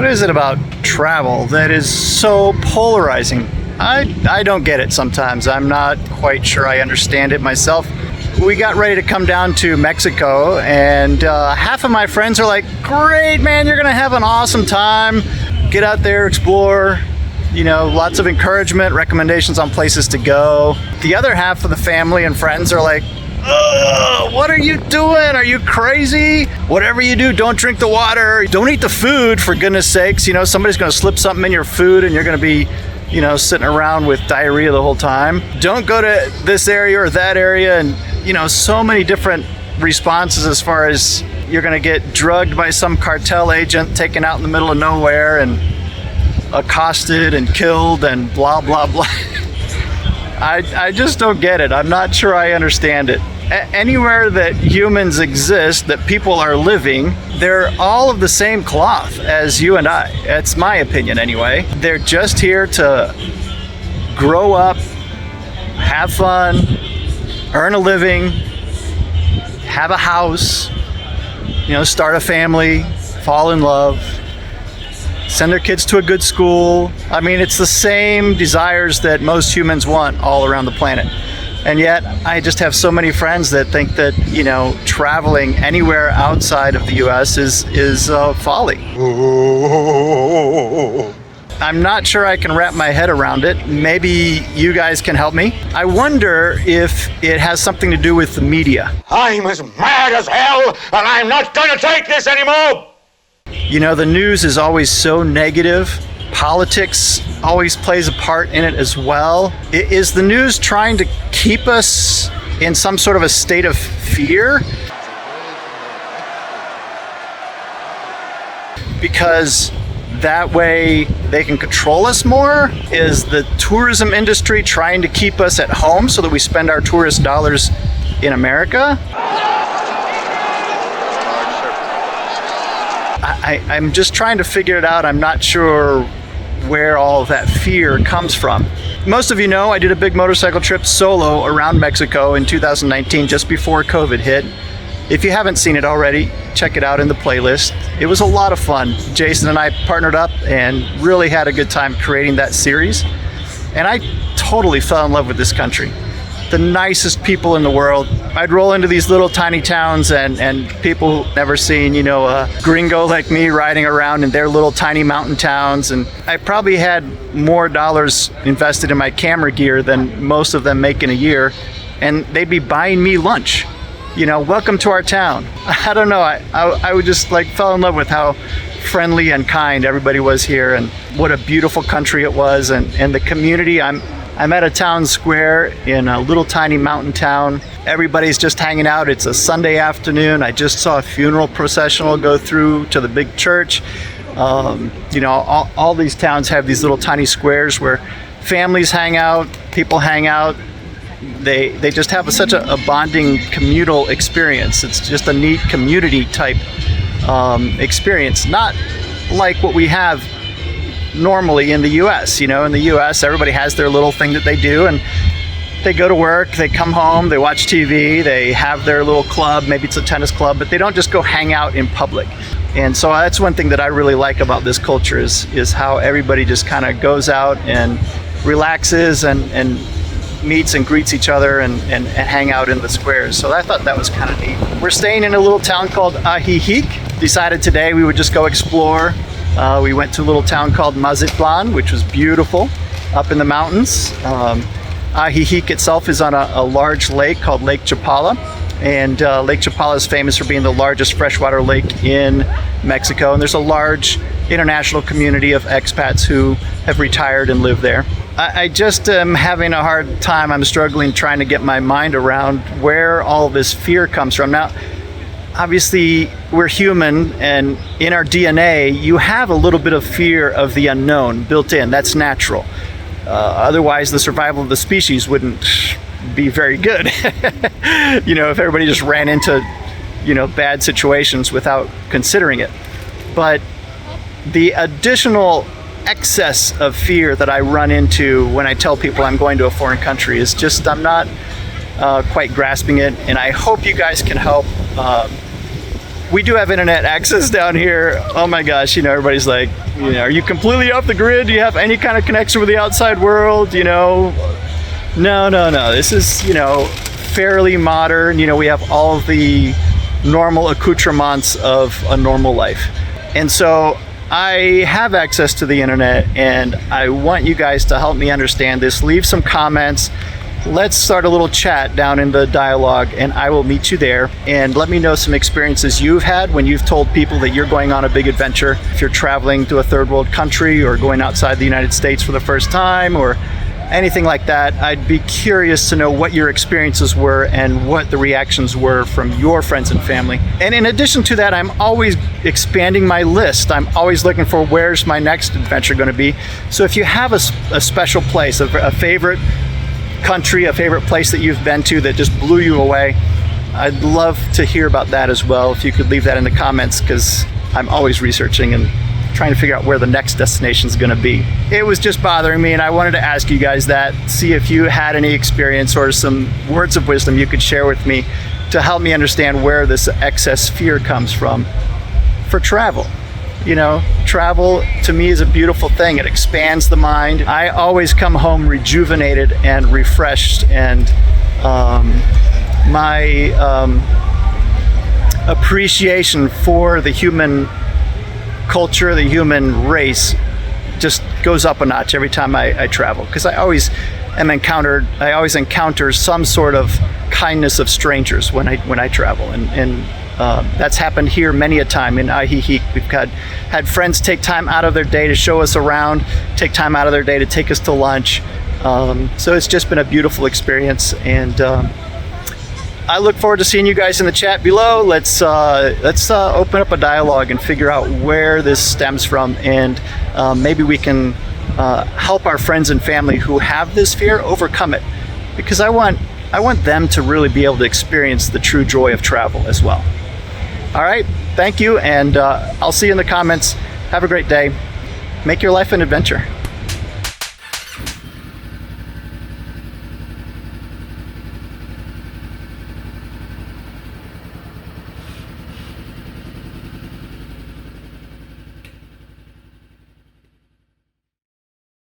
What is it about travel that is so polarizing? I don't get it sometimes. I'm not quite sure I understand it myself. We got ready to come down to Mexico, and half of my friends are like, great, man, you're gonna have an awesome time. Get out there, explore, you know, lots of encouragement, recommendations on places to go. The other half of the family and friends are like, what are you doing? Are you crazy? Whatever you do, don't drink the water. Don't eat the food, for goodness sakes. You know, somebody's gonna slip something in your food and you're gonna be, you know, sitting around with diarrhea the whole time. Don't go to this area or that area. And, you know, so many different responses as far as you're gonna get drugged by some cartel agent taken out in the middle of nowhere and accosted and killed and blah, blah, blah. I just don't get it. I'm not sure I understand it. Anywhere that humans exist, that people are living, they're all of the same cloth as you and I. That's my opinion anyway. They're just here to grow up, have fun, earn a living, have a house, you know, start a family, fall in love, send their kids to a good school. I mean, it's the same desires that most humans want all around the planet. And yet, I just have so many friends that think that, you know, traveling anywhere outside of the US is folly. I'm not sure I can wrap my head around it. Maybe you guys can help me. I wonder if it has something to do with the media. I'm as mad as hell, and I'm not gonna take this anymore! You know, the news is always so negative. Politics always plays a part in it as well. Is the news trying to keep us in some sort of a state of fear? Because that way they can control us more? Is the tourism industry trying to keep us at home so that we spend our tourist dollars in America? I'm just trying to figure it out. I'm not sure where all of that fear comes from. Most of you know I did a big motorcycle trip solo around Mexico in 2019, just before COVID hit. If you haven't seen it already, check it out in the playlist. It was a lot of fun. Jason and I partnered up and really had a good time creating that series. And I totally fell in love with this country. The nicest people in the world. I'd roll into these little tiny towns and people never seen, you know, a gringo like me riding around in their little tiny mountain towns. And I probably had more dollars invested in my camera gear than most of them make in a year. And they'd be buying me lunch. You know, welcome to our town. I don't know, I would just like fell in love with how friendly and kind everybody was here and what a beautiful country it was and the community. I'm at a town square in a little tiny mountain town. Everybody's just hanging out. It's a Sunday afternoon. I just saw a funeral processional go through to the big church. You know, all these towns have these little tiny squares where families hang out, people hang out. They just have such a bonding communal experience. It's just a neat community type experience, not like what we have normally in the US. You know, in the US, everybody has their little thing that they do, and they go to work, they come home, they watch TV, they have their little club, maybe it's a tennis club, but they don't just go hang out in public. And so that's one thing that I really like about this culture is how everybody just kind of goes out and relaxes and meets and greets each other and hang out in the squares. So I thought that was kind of neat. We're staying in a little town called Ajijic. Decided today we would just go explore. We went to a little town called Mazatlan, which was beautiful, up in the mountains. Ajijic itself is on a large lake called Lake Chapala, and Lake Chapala is famous for being the largest freshwater lake in Mexico, and there's a large international community of expats who have retired and live there. I just am having a hard time. I'm struggling trying to get my mind around where all this fear comes from. Now, obviously, we're human, and in our DNA, you have a little bit of fear of the unknown built in. That's natural. Otherwise, the survival of the species wouldn't be very good. You know, if everybody just ran into, you know, bad situations without considering it. But the additional excess of fear that I run into when I tell people I'm going to a foreign country is just, I'm not quite grasping it, and I hope you guys can help We do have internet access down here. Oh my gosh, everybody's like, are you completely off the grid? Do you have any kind of connection with the outside world? No. This is, fairly modern. We have all of the normal accoutrements of a normal life. And so I have access to the internet, and I want you guys to help me understand this. Leave some comments. Let's start a little chat down in the dialogue, and I will meet you there. And let me know some experiences you've had when you've told people that you're going on a big adventure. If you're traveling to a third world country or going outside the United States for the first time or anything like that, I'd be curious to know what your experiences were and what the reactions were from your friends and family. And in addition to that, I'm always expanding my list. I'm always looking for where's my next adventure going to be. So if you have a special place, a favorite country, a favorite place that you've been to that just blew you away, I'd love to hear about that as well. If you could leave that in the comments, because I'm always researching and trying to figure out where the next destination is going to be. It was just bothering me, and I wanted to ask you guys that, see if you had any experience or some words of wisdom you could share with me to help me understand where this excess fear comes from for travel. Travel to me is a beautiful thing. It expands the mind. I always come home rejuvenated and refreshed, and my appreciation for the human culture, the human race, just goes up a notch every time I travel, because I always encounter some sort of kindness of strangers when I travel, and that's happened here many a time in Ahihi. We've had friends take time out of their day to show us around, take time out of their day to take us to lunch. So it's just been a beautiful experience, and I look forward to seeing you guys in the chat below. Let's open up a dialogue and figure out where this stems from, and maybe we can help our friends and family who have this fear overcome it, because I want them to really be able to experience the true joy of travel as well. All right, thank you, and I'll see you in the comments. Have a great day. Make your life an adventure.